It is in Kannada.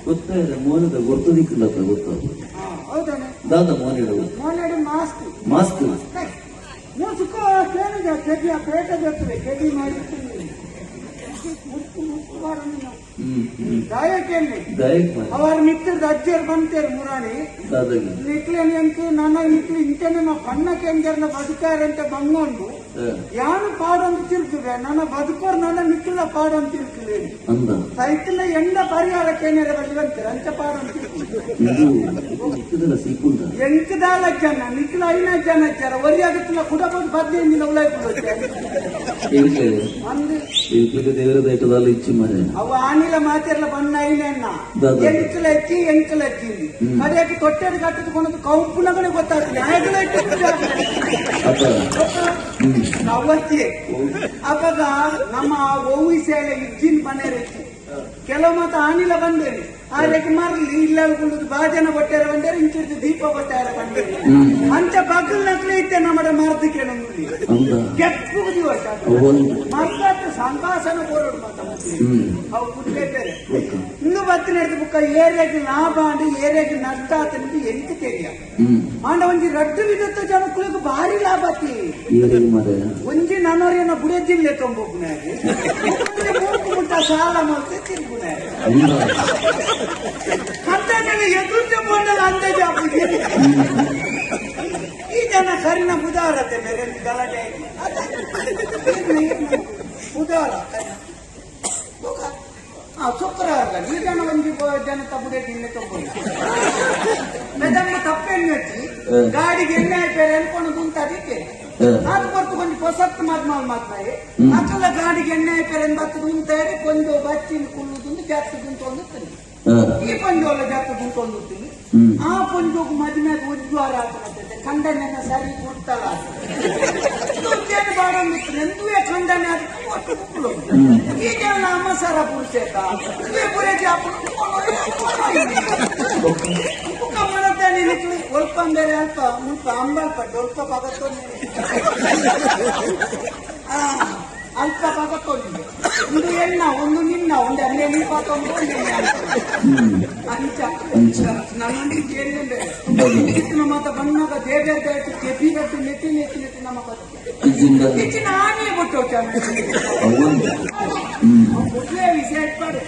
ಗೊತ್ತಾಯಿಲ್ಲ ಮೋನದ ಗೊತ್ತದಿಕ್ಕಿಲ್ಲ ಗೊತ್ತಾಗ ಹೌದಾನೆ ದಾದ ಮೋನೆಡು ಮೋನೆಡು ಮಾಸ್ಕ್ ಮಾಸ್ಕ್ ನೀವು ಸುಖ ಕೇಳಿದೆ ಕೆಜಿ ಆ ಪೇಟ ಬರ್ತದೆ ಕೆಜಿ ಮಾಡಿರ್ತೀವಿ ಅವರು ಮಿಕ್ಕದ ಅಜ್ಜಿಯರು ಬಂತೇರು ಮುರಾಣಿ ನಿಕ್ಲೇನಿಯಂಕ ನನ್ನ ನಿಕ್ಲು ಇಂಟನೆ ಮಾ ಪಣ್ಣ ಕೆಂಜರ್ನ ಬದುಕಾರಂತೆ ಬಂಗೊಂಡು ಯಾನು ಪಾಡಂತ ತಿರುಗುವೆ ನನ್ನ ಬದುಕೋರು ನನ್ನ ನಿಕ್ಲ ಪಾಡಂತ ತಿರುಗುವೆ ಸೈಕಲ್ ಎಂಡ ಪರಿಹಾರಕ್ಕೆ ಏನಾರ ಬದುಕಂತಾರೆ ಅಂಚ ಪಾಡಂತ ಎಂಕದಾಲ ಜನ ನಿಕ್ಲ 5 ಜನ ಇದ್ದಾರೆ ಒರಿಯಾಗತ್ತಿಲ್ಲ ಕುಡಬಹುದು 15 ಉಲಾಯ್ಕೊಳ್ಳುತ್ತೆ ಅವು ಆನಿಲ ಮಾತೆಲ್ಲ ಬಣ್ಣ ಐನೆನ್ನ ಎಂಕಲಚ್ಚಿ ಕಡೆಯಾಗಿ ತೊಟ್ಟೆದು ಕಟ್ಟಿದ್ಕೊಂಡು ಕೌಪುನಗಳೇ ಗೊತ್ತಾಗ್ತದೆ ಅವತ್ತಿ ಅವಾಗ ನಮ್ಮ ಓವಿಸೆಲ್ಲ ಇಜ್ಜಿನ ಮನೆ ಕೆಲವು ಮಾತ್ರ ಆನಿಲ ಬಂದೇನೆ ಆರೆಗೆ ಮರಲಿ ಇಲ್ಲ ಬಾಜನ ಬಟ್ಟೆರ ಬಂದೇರು ಇಂಚಿಡ್ದು ದೀಪ ಬಟ್ಟೆರ ಬಂದೇರಿ ಅಂಚ ಬಗ್ಗಲ್ ನಕ್ಲೆ ಇತ್ತೆ ನಮ್ಮ ಮರದಕ್ಕೆ ಕೆಪ್ಪು ದಿವಸ ಮರ್ದಾತ ಸಂಭಾಷಣೆ ಬೋರೋಡು ಅವು ಕುಟ್ಟೆ ಬೇರೆ ಇನ್ನು ಬತ್ತಿನ ಬುಕ್ಕ ಏರಿಯಾಗಿ ಲಾಭ ಅಂಡು ಏರಿಯಾಗಿ ನಷ್ಟ ಆತನಿಗೆ ಎಂತ ತೆರಿಯ ಆಂಡ ಒಂಜಿ ರಡ್ಡು ವಿಧತ್ತ ಜನಕ್ಕಳಿಗೆ ಭಾರಿ ಲಾಭ ಆತಿ ಒಂಜಿ ನನ್ನೋರಿಯನ್ನ ಬುಡಜಿಲ್ಲೆ ತೊಂಬೋಗುನಾಗಿ ಮೂಕು ಮುಟ್ಟ ಸಾಲ ಮಾಡ್ತೆ ತಿರುಗುನಾಗಿ ಅಂತಾನೆ ಎದುರು ಬಂದಲ್ಲ ಅಂದಾಜು ಹಾಕಿದೆ ಈ ಜನ ಸರಿನ ಬುಧಾರತೆ ಬೇರೆ ಗಲಾಟೆ ಬುಧಾರ ಶುಕ್ರವಾರ ಈ ಜನ ಒಂದು ಜನ ತಪ್ಪುಡೆ ಎಣ್ಣೆ ತಗೊಂಡು ಅದನ್ನ ತಪ್ಪೆಣ್ಣೆ ಹಚ್ಚಿ ಗಾಡಿಗೆ ಎಣ್ಣೆ ಹಾಕ್ತಾರೆ ಅನ್ಕೊಂಡು ಕುಂತದಿಕ್ಕೆ ಅದು ಬರ್ತು ಕೊಂಚ ಹೊಸತ್ತು ಮಾತಾಡಿ ಅಕ್ಕಲ್ಲ ಗಾಡಿಗೆ ಎಣ್ಣೆ ಹಾಕ್ತಾರೆ ಬತ್ತು ಕುಂತಾರೆ ಕೊಂದು ಬಚ್ಚಿನ ಕುಳ್ಳುದು ಜಾಸ್ತಿ ಕುಂತ್ಕೊಂಡು ಈ ಪಂಜೋಲ ಜಾಸ್ತಿ ಕುಂತ್ಕೊಂಡು ಆ ಪಂಜೋಗ ಮದುವೆಗೆ ಉಜ್ವಾರ ಆಗ್ತದೆ ಖಂಡನೆ ಸರಿ ಕೊಡ್ತಲ್ಲ ಎಂದುವೆ ಖಂಡನೆ ಈಗ ನಮ್ಮ ಸರ ಪುರುಷೇತ ಮನದಾನೆ ಒಲ್ಪ ಬೇರೆ ಅಲ್ಪ ಮುಲ್ಪ ಅಂಬಲ್ಪಟ್ಟು ಒಲ್ಪ ಪಗತ್ತೊಂದು ಅಲ್ಪ ಪಗತ್ತೊಂದು ಒಂದು ಎಣ್ಣ ಒಂದು ನಿನ್ನ ಒಂದು 12 ನನ್ನಲ್ಲಿ ಕೇಳಿದೆ ಮಾತ ಬಂದಾಗ ಬೇರೆ ಕೆಪಿ ಗಟ್ಟು ನೆಟ್ಟಿ ನಮ್ಮ ಹೆಚ್ಚಿನ ಆನೆ ಬಿಟ್ಟು ವಿಷಯ ಇಟ್ಪಾಡು